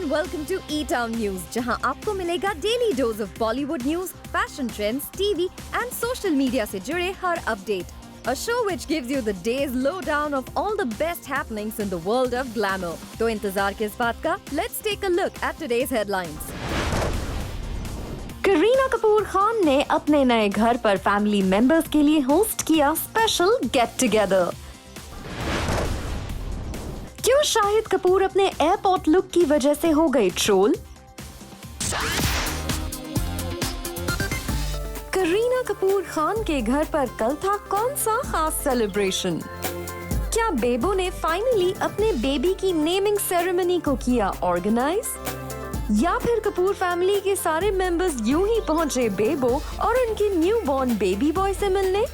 Welcome to E-Town news, जहां आपको मिलेगा daily dose of Bollywood news, fashion trends, TV and social media से जुड़े हर update. A show which gives you the day's lowdown of all the best happenings in the world of glamour. तो इंतजार किस बात का? Let's take a look at today's headlines. Kareena Kapoor Khan ने अपने नए घर पर फैमिली मेंबर्स के लिए होस्ट किया स्पेशल गेट टुगेदर. क्यों शाहिद कपूर अपने एयरपोर्ट लुक की वजह से हो गए ट्रोल? करीना कपूर खान के घर पर कल था कौन सा खास सेलिब्रेशन? क्या बेबो ने फाइनली अपने बेबी की नेमिंग सेरेमनी को किया ऑर्गेनाइज? या फिर कपूर फैमिली के सारे मेंबर्स यूं ही पहुंचे बेबो और उनके न्यू बॉर्न बेबी बॉय से मिलने?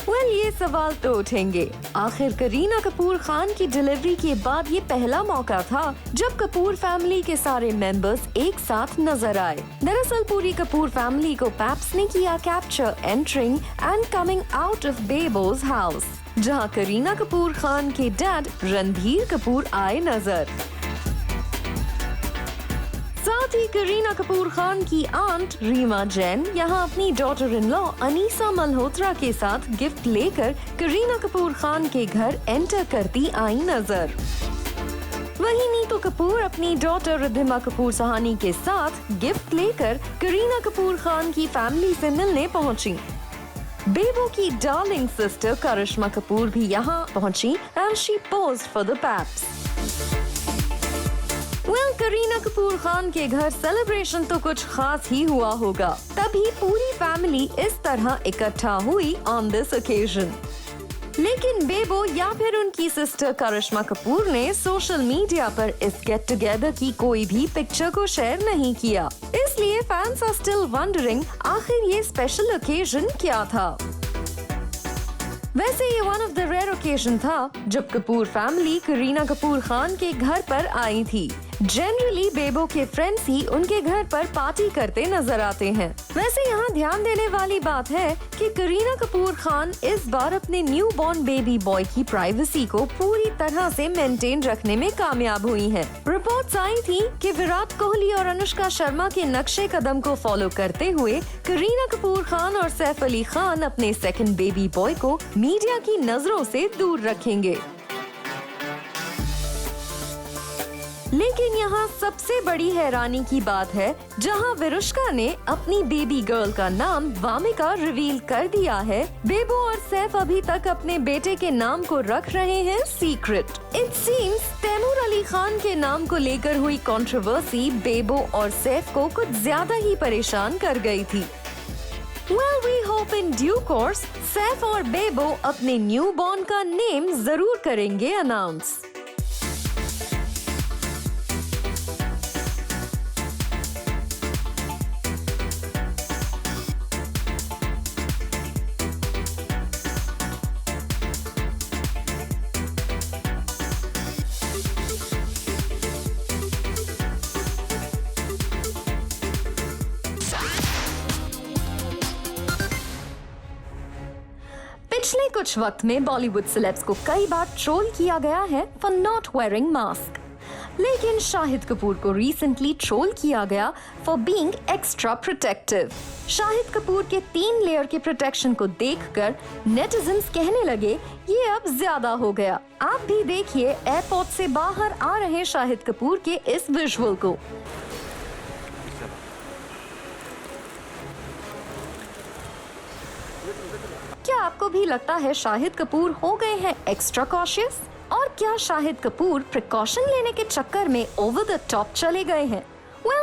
ये सवाल तो उठेंगे. आखिर करीना कपूर खान की डिलीवरी के बाद ये पहला मौका था जब कपूर फैमिली के सारे मेंबर्स एक साथ नजर आए. दरअसल पूरी कपूर फैमिली को पैप्स ने किया capture entering and coming out of Bebo's house, जहां करीना कपूर खान के डैड रणधीर कपूर आए नजर. साथ ही करीना कपूर खान की आंट रीमा जैन यहाँ अपनी daughter in law Anisa Malhotra के साथ गिफ्ट लेकर करीना कपूर खान के घर एंटर करती आई नजर. वहीं नीतू कपूर अपनी डॉटर रिद्धिमा कपूर सहानी के साथ गिफ्ट लेकर करीना कपूर खान की फैमिली से मिलने पहुंची. बेबो की डार्लिंग सिस्टर करिश्मा कपूर भी यहाँ पहुंची and she posed for the paps. Kareena Kapoor Khan के घर सेलिब्रेशन तो कुछ खास ही हुआ होगा, तभी पूरी फैमिली इस तरह इकट्ठा हुई ऑन दिस ओकेजन. लेकिन बेबो या फिर उनकी सिस्टर करिश्मा कपूर ने सोशल मीडिया पर इस गेट टुगेदर की कोई भी पिक्चर को शेयर नहीं किया. इसलिए फैंस आर स्टिल वंडरिंग आखिर ये स्पेशल ओकेजन क्या था. वैसे ये one of the rare occasion था जब कपूर फैमिली करीना कपूर खान के घर पर आई थी. जनरली बेबो के फ्रेंड्स ही उनके घर पर पार्टी करते नजर आते हैं. वैसे यहाँ ध्यान देने वाली बात है कि करीना कपूर खान इस बार अपने न्यू बॉर्न बेबी बॉय की प्राइवेसी को पूरी तरह से मेंटेन रखने में कामयाब हुई हैं. रिपोर्ट्स आई थी कि विराट कोहली और अनुष्का शर्मा के नक्शे कदम को फॉलो करते हुए करीना कपूर खान और सैफ अली खान अपने सेकंड बेबी बॉय को मीडिया की नजरों से दूर रखेंगे. लेकिन यहाँ सबसे बड़ी हैरानी की बात है जहाँ विरुष्का ने अपनी बेबी गर्ल का नाम वामिका रिवील कर दिया है. बेबो और सैफ अभी तक अपने बेटे के नाम को रख रहे हैं secret. It seems Taimur Ali Khan के नाम को लेकर हुई कंट्रोवर्सी बेबो और सैफ को कुछ ज्यादा ही परेशान कर गई थी. Well, we hope in due course Saif और बेबो अपने न्यू बॉर्न का नेम जरूर करेंगे अनाउंस. पिछले कुछ वक्त में बॉलीवुड सेलेब्स को कई बार ट्रोल किया गया है फॉर नॉट वेयरिंग मास्क. लेकिन शाहिद कपूर को रिसेंटली ट्रोल किया गया for being extra protective. Shahid Kapoor के 3 लेयर के प्रोटेक्शन को देखकर नेटिजन्स कहने लगे ये अब ज्यादा हो गया. आप भी देखिए एयरपोर्ट से बाहर आ रहे शाहिद कपूर के इस विजुअल को. क्या आपको भी लगता है शाहिद कपूर हो गए हैं एक्स्ट्रा कॉशियस? और क्या शाहिद कपूर प्रिकॉशन लेने के चक्कर में ओवर द टॉप चले गए हैं?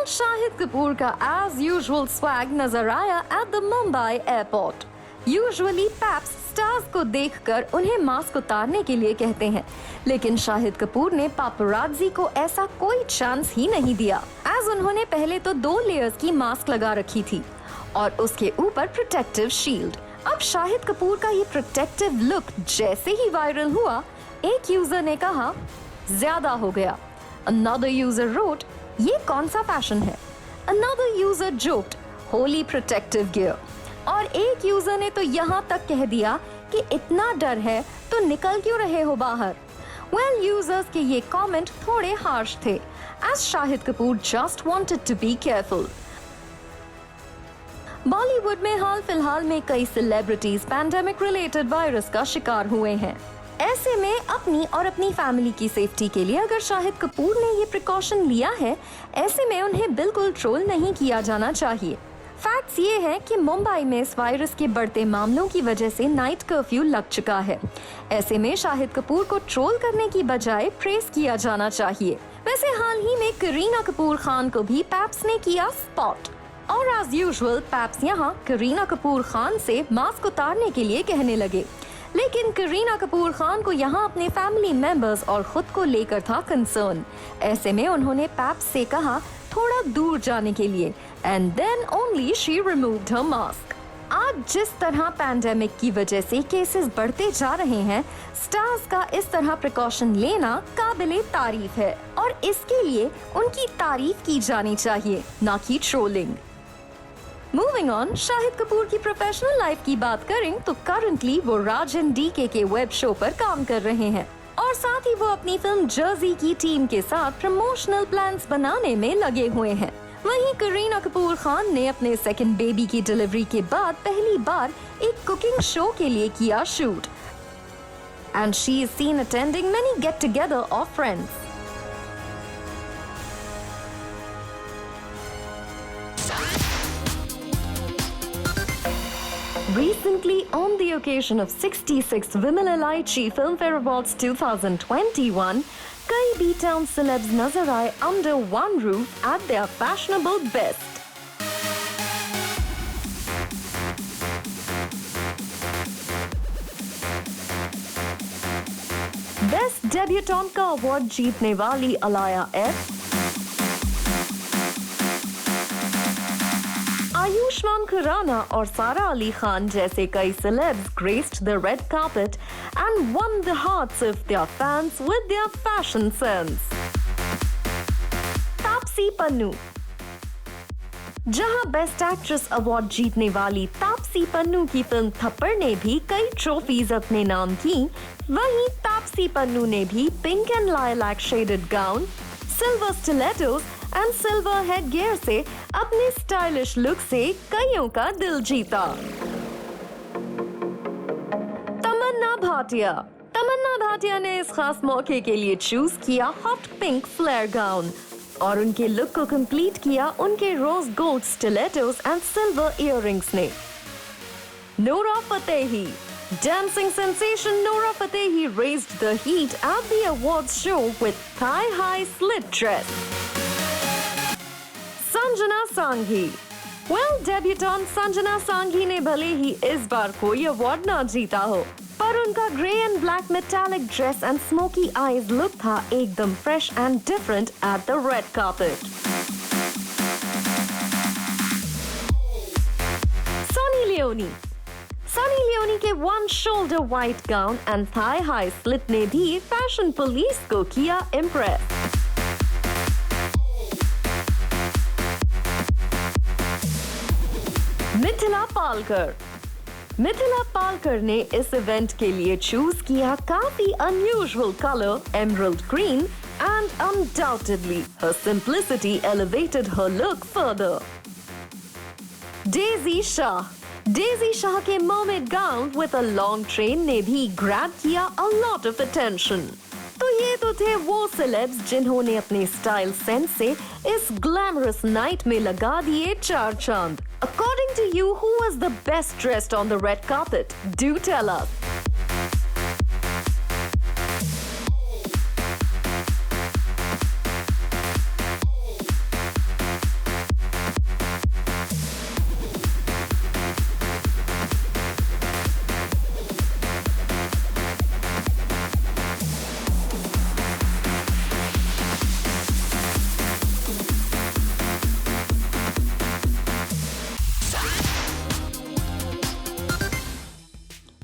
शाहिद कपूर का एज यूजुअल स्वैग नजर आया at the Mumbai airport. Usually paps stars को देखकर उन्हें मास्क उतारने के लिए कहते हैं, लेकिन शाहिद कपूर ने पापराज़ी को ऐसा कोई चांस ही नहीं दिया, एज उन्होंने पहले तो 2 लेयर्स की मास्क लगा रखी थी और उसके ऊपर प्रोटेक्टिव शील्ड. अब शाहिद कपूर का ये प्रोटेक्टिव लुक जैसे ही वायरल हुआ, एक यूजर ने कहा ज्यादा हो गया. Another user wrote, ये कौन सा फैशन है? Another user joked, holy protective gear. और एक यूजर ने तो यहाँ तक कह दिया कि इतना डर है तो निकल क्यों रहे हो बाहर। Well, यूजर्स के ये कमेंट थोड़े हार्श थे, as Shahid Kapoor just wanted to be careful. Bollywood में हाल फिलहाल में कई सेलिब्रिटीज पैंडेमिक रिलेटेड वायरस का शिकार हुए हैं। ऐसे में अपनी और अपनी फैमिली की सेफ्टी के लिए अगर शाहिद कपूर ने ये प्रिकॉशन लिया है, ऐसे में उन्हें बिल्कुल ट्रोल नहीं किया जाना चाहिए। फैक्ट्स ये है कि मुंबई में इस वायरस के बढ़ते मामलों की वजह से नाइट कर्फ्यू लग चुका है। ऐसे में शाहिद कपूर को ट्रोल करने की बजाय प्रेस किया जाना चाहिए। वैसे हाल ही में करीना कपूर खान को भी पैप्स ने किया स्पॉट और एज यूजुअल पैप्स यहाँ करीना कपूर खान से मास्क उतारने के लिए कहने लगे, लेकिन करीना कपूर खान को यहाँ अपने फैमिली मेंबर्स और खुद को लेकर था कंसर्न। ऐसे में उन्होंने पैप्स से कहा थोड़ा दूर जाने के लिए and then only she removed her mask. आज जिस तरह पैंडेमिक की वजह से केसेस बढ़ते जा रहे हैं, स्टार्स का इस तरह प्रिकॉशन लेना काबिले तारीफ है और इसके लिए उनकी तारीफ की जानी चाहिए, ना कि trolling. Moving on, Shahid Kapoor की प्रोफेशनल लाइफ की बात करें तो करंटली वो राज एंड डीके के वेब शो पर काम कर रहे हैं और साथ ही वो अपनी फिल्म जर्सी की टीम के साथ प्रमोशनल प्लान्स बनाने में लगे हुए हैं। वहीं करीना कपूर खान ने अपने सेकंड बेबी की डिलीवरी के बाद पहली बार एक कुकिंग शो के लिए किया shoot and she is seen attending many get together of friends. Recently, on the occasion of 66 Vimal Elaichi Filmfare Awards 2021, कई B-Town celebs नजर आए under one roof at their fashionable best. Best debutant का award जीतने वाली Alaya F, Ayushman Khurana और सारा अली खान जैसे कई celebs graced the red carpet and won the hearts of their fans with their fashion sense. Taapsee Pannu, जहां बेस्ट एक्ट्रेस अवार्ड जीतने वाली तापसी पन्नू की फिल्म थप्पड़ ने भी कई ट्रॉफीज अपने नाम की, वहीं तापसी पन्नू ने भी pink and lilac shaded gown, silver स्टिलेटोस and silver head gear से अपने स्टाइलिश लुक से कईयों का दिल जीता। तमन्ना भाटिया ने इस खास मौके के लिए चूज किया हॉट पिंक फ्लेयर गाउन और उनके लुक को कंप्लीट किया उनके rose gold stilettos and silver earrings ने। Nora Fatehi, dancing sensation Nora Fatehi raised the heat at the awards show with thigh-high slit dress. Sanjana Sanghi, debutant Sanjana Sanghi ने भले ही इस बार कोई अवार्ड ना जीता हो, पर उनका grey and black metallic dress and smoky eyes look था एकदम fresh and different at the red carpet. Sunny Leone के one shoulder white gown and thigh high slit ने भी फैशन पुलिस को किया इम्प्रेस। मिथिला पालकर ने इस इवेंट के लिए चूज किया काफी unusual colour emerald green and undoubtedly her simplicity elevated her look further. Daisy Shah के mermaid gown with a long train ने भी ग्रैब किया अ लॉट ऑफ अटेंशन। तो ये तो थे वो सेलेब्स जिन्होंने अपने स्टाइल सेंस से इस ग्लैमरस नाइट में लगा दिए चार चांद। According to you, who was the best dressed on the red carpet? Do tell us.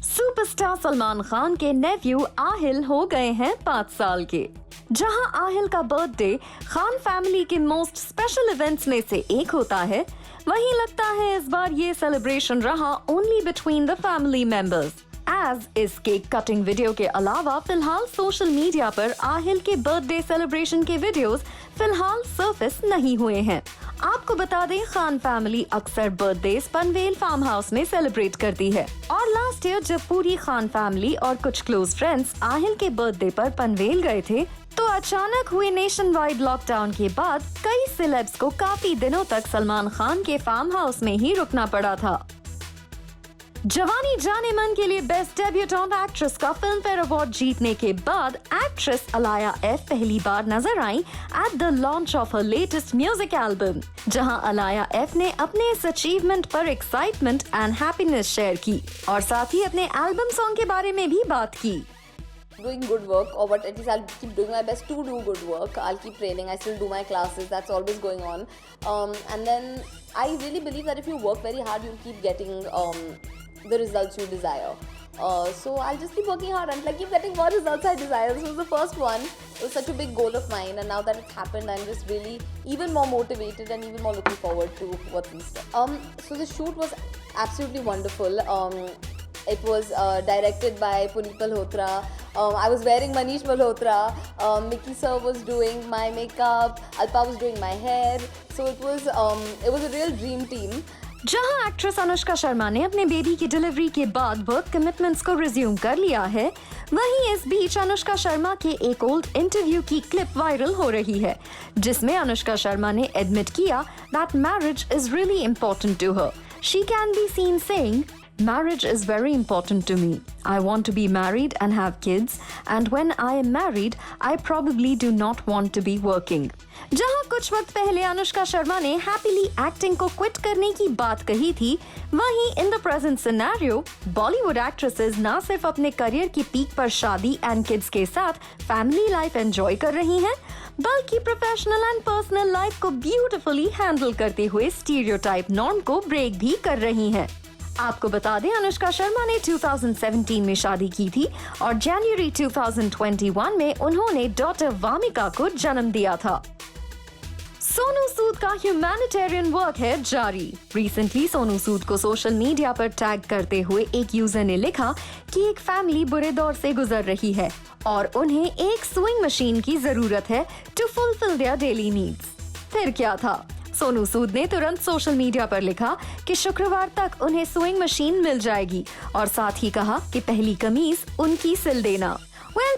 Superstar Salman Khan के नेफ्यू आहिल हो गए हैं 5 साल के। जहां आहिल का बर्थडे खान फैमिली के मोस्ट स्पेशल इवेंट्स में से एक होता है, वहीं लगता है इस बार ये सेलिब्रेशन रहा only between the family members. As इस केक कटिंग वीडियो के अलावा फिलहाल सोशल मीडिया पर आहिल के बर्थडे सेलिब्रेशन के वीडियोस फिलहाल सरफेस नहीं हुए हैं। आपको बता दें, खान फैमिली अक्सर बर्थडेज पनवेल फार्म हाउस में सेलिब्रेट करती है और लास्ट ईयर जब पूरी खान फैमिली और कुछ क्लोज फ्रेंड्स आहिल के बर्थडे पर पनवेल गए थे तो अचानक हुए नेशन वाइड लॉकडाउन के बाद कई सेलेब्स को काफी दिनों तक सलमान खान के फार्म हाउस में ही रुकना पड़ा था। जवानी जाने मन के लिए बेस्ट डेब्यूटेंट एक्ट्रेस का फिल्म फेयर अवार्ड जीतने के बाद एक्ट्रेस अलाया एफ पहली बार नजर आई at the launch of her latest music album, जहां अलाया एफ ने अपने इस अचीवमेंट पर एक्साइटमेंट एंड हैप्पीनेस शेयर की और साथ ही अपने एल्बम सॉन्ग के बारे में भी बात की। Doing good work, or but at least I'll keep doing my best to do good work. I'll keep training. I still do my classes. That's always going on. And then I really believe that if you work very hard, you'll keep getting the results you desire. So I'll just keep working hard until I keep getting more results I desire. This was the first one. It was such a big goal of mine, and now that it's happened, I'm just really even more motivated and even more looking forward to what's in store. So the shoot was absolutely wonderful. It was directed by Puneet Malhotra. I was wearing Manish Malhotra. Mickey sir was doing my makeup. Alpa was doing my hair. So it was a real dream team. जहां actress Anushka Sharma ने अपने baby की delivery के बाद work commitments को resume कर लिया है, वहीं इस बीच अनुष्का शर्मा के एक ओल्ड इंटरव्यू की क्लिप वायरल हो रही है, जिसमें अनुष्का शर्मा ने एडमिट किया that marriage is really important to her. She can be seen saying, marriage is very important to me. I want to be married and have kids, and when I am married, I probably do not want to be working. जहां कुछ वक्त पहले अनुष्का शर्मा ने happily acting को quit करने की बात कही थी, वहीं in the present scenario Bollywood actresses न सिर्फ अपने करियर की पीक पर शादी एंड किड्स के साथ फैमिली लाइफ एंजॉय कर रही हैं, बल्कि प्रोफेशनल एंड पर्सनल लाइफ को ब्यूटीफुली हैंडल करते हुए स्टीरियोटाइप नॉर्म को ब्रेक भी कर रही हैं। आपको बता दें, अनुष्का शर्मा ने 2017 में शादी की थी और जनवरी 2021 में उन्होंने डॉटर वामिका को जन्म दिया था। सोनू सूद का ह्यूमैनिटेरियन वर्क है जारी। रिसेंटली सोनू सूद को सोशल मीडिया पर टैग करते हुए एक यूजर ने लिखा कि एक फैमिली बुरे दौर से गुजर रही है और उन्हें एक स्विंग मशीन की जरूरत है to fulfil their daily needs. फिर क्या था, सोनू सूद ने तुरंत सोशल मीडिया पर लिखा कि शुक्रवार तक उन्हें स्विंग मशीन मिल जाएगी और साथ ही कहा कि पहली कमीज उनकी सिल देना।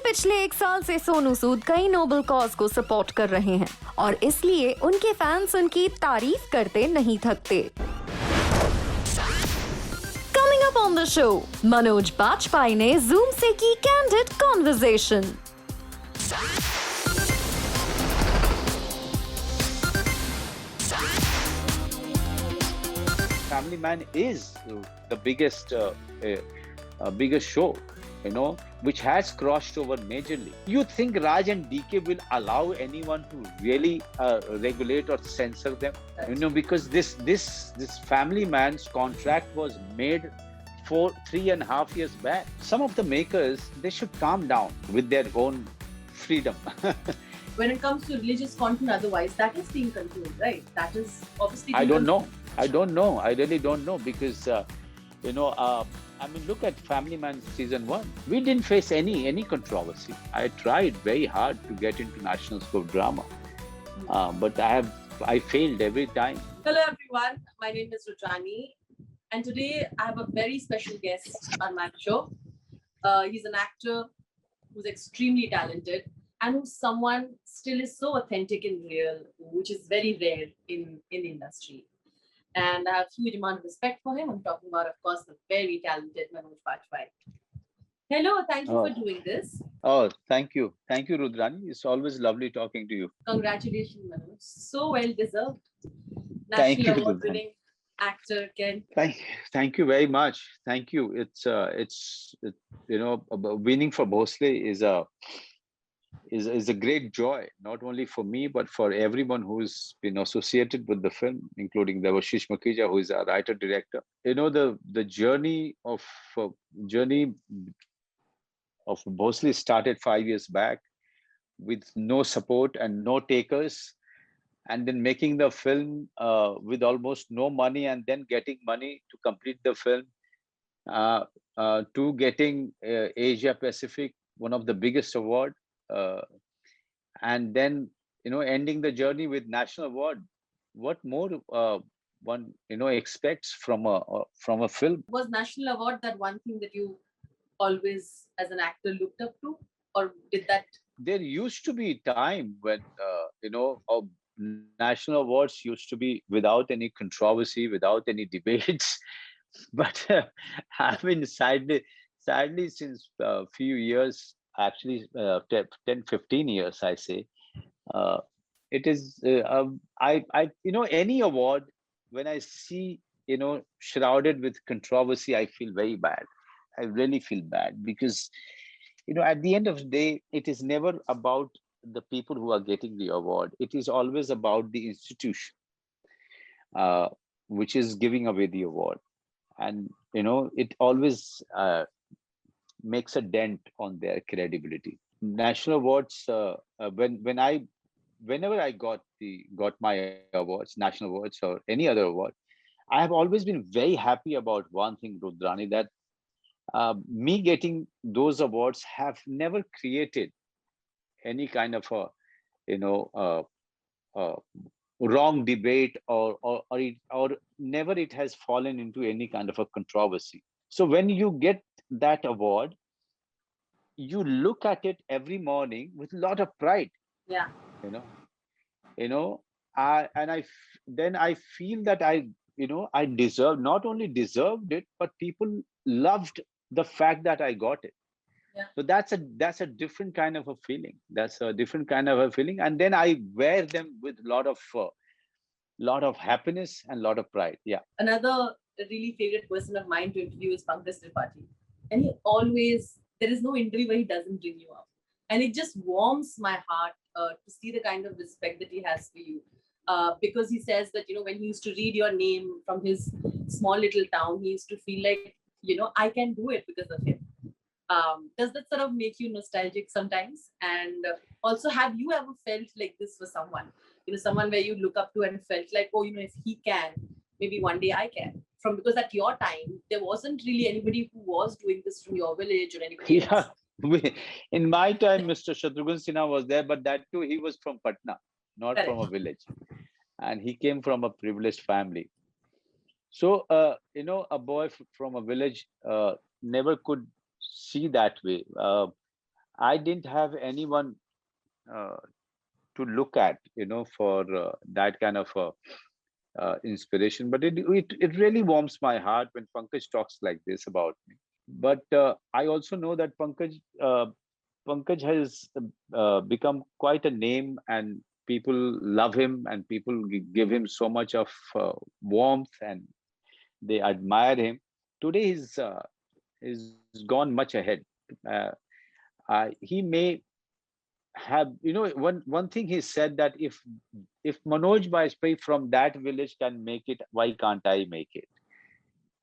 पिछले 1 साल से सोनू सूद कई नोबल कॉज को सपोर्ट कर रहे हैं और इसलिए उनके फैंस उनकी तारीफ करते नहीं थकते। Coming up on the show, Manoj Bajpayee ने जूम से की candid conversation. Family Man is the biggest show, which has crossed over majorly. You think Raj and DK will allow anyone to really regulate or censor them? Because this Family Man's contract was made for 3.5 years back. Some of the makers, they should calm down with their own freedom. When it comes to religious content, otherwise, that is being controlled, right? That is obviously. I don't know. I really don't know because, look at Family Man season 1. We didn't face any controversy. I tried very hard to get into National School of Drama, but I failed every time. Hello everyone, my name is Ruchani, and today I have a very special guest on my show. He's an actor who's extremely talented and who's someone still is so authentic and real, which is very rare in the industry. And I have huge amount of respect for him. I'm talking about, of course, the very talented Manoj Bajpayee. Hello, thank you for doing this. Oh, thank you, Rudrani. It's always lovely talking to you. Congratulations, Manoj. So well deserved. Thank you, National award-winning actor again. Thank you very much. Thank you. It's winning for Bhosle is a great joy, not only for me, but for everyone who's been associated with the film, including Devashish Makhija, who is our writer-director. The journey of Bhosle started 5 years back with no support and no takers. and then making the film with almost no money, and then getting money to complete the film, uh, to getting Asia Pacific, one of the biggest award, uh, and then ending the journey with national award. What more one expects from a film? Was national award that one thing that you always, as an actor, looked up to, or did that? There used to be time when national awards used to be without any controversy, without any debates. But I mean, sadly, since a few years, actually 10, 15 years, I say, uh, it is, any award, when I see, shrouded with controversy, I feel very bad. I really feel bad because, at the end of the day, it is never about the people who are getting the award. It is always about the institution, uh, which is giving away the award. And, it always makes a dent on their credibility. National awards, whenever I got my awards, national awards or any other award, I have always been very happy about one thing, Rudrani, that me getting those awards have never created any kind of a you know uh, wrong debate, or never it has fallen into any kind of a controversy. So when you get that award, you look at it every morning with a lot of pride. Yeah. you know you know and then I feel that I deserve, not only deserved it, but people loved the fact that I got it. Yeah. So that's a different kind of a feeling. That's a different kind of a feeling, and then I wear them with lot of happiness and lot of pride. Yeah. Another really favorite person of mine to interview is Pankaj Tripathi. And he always, there is no interview where he doesn't bring you up. And it just warms my heart to see the kind of respect that he has for you. Because he says that, when he used to read your name from his small little town, he used to feel like, I can do it because of him. Does that sort of make you nostalgic sometimes? And also, have you ever felt like this for someone? Someone where you look up to and felt like, oh, if he can, maybe one day I can. Because at your time, there wasn't really anybody who was doing this from your village or anybody else. Yeah. In my time, Mr. Shatrughan Sinha was there, but that too, he was from Patna, not Correct. from a village. And he came from a privileged family. So, a boy from a village never could see that way. I didn't have anyone to look at, for that kind of inspiration. But it really warms my heart when Pankaj talks like this about me. But I also know that Pankaj has become quite a name, and people love him, and people give him so much of warmth, and they admire him. Today he's gone much ahead. Uh, he may have, one thing he said, that if Manoj Bajpayee from that village can make it, why can't I make it?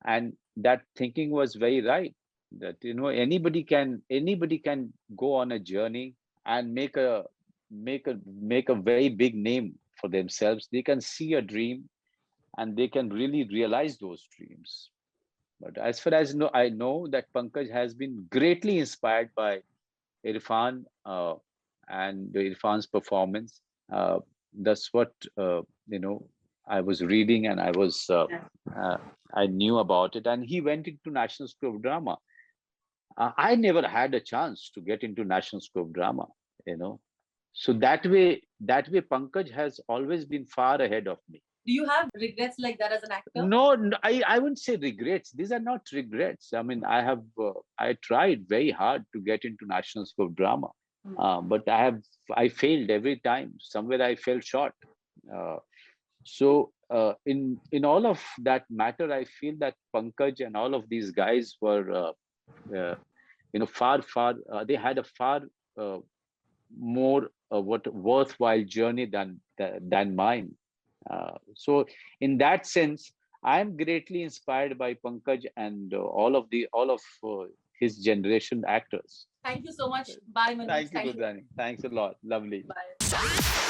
And that thinking was very right. That anybody can go on a journey and make a very big name for themselves. They can see a dream, and they can really realize those dreams. But as far as I know that Pankaj has been greatly inspired by Irfan, and Irfan's performance. That's what I was reading, and I knew about it. And he went into National School of Drama. I never had a chance to get into National School of Drama. So that way, Pankaj has always been far ahead of me. Do you have regrets like that as an actor? No, I wouldn't say regrets. These are not regrets. I mean, I tried very hard to get into National School of Drama, but I failed every time. Somewhere I fell short. So in all of that matter, I feel that Pankaj and all of these guys were, far. They had a far more worthwhile journey than mine. So in that sense, I am greatly inspired by Pankaj and all of his generation actors. Thank you so much. Bye, Manoj. Thank you, Rudrani. Thanks a lot. Lovely. Bye.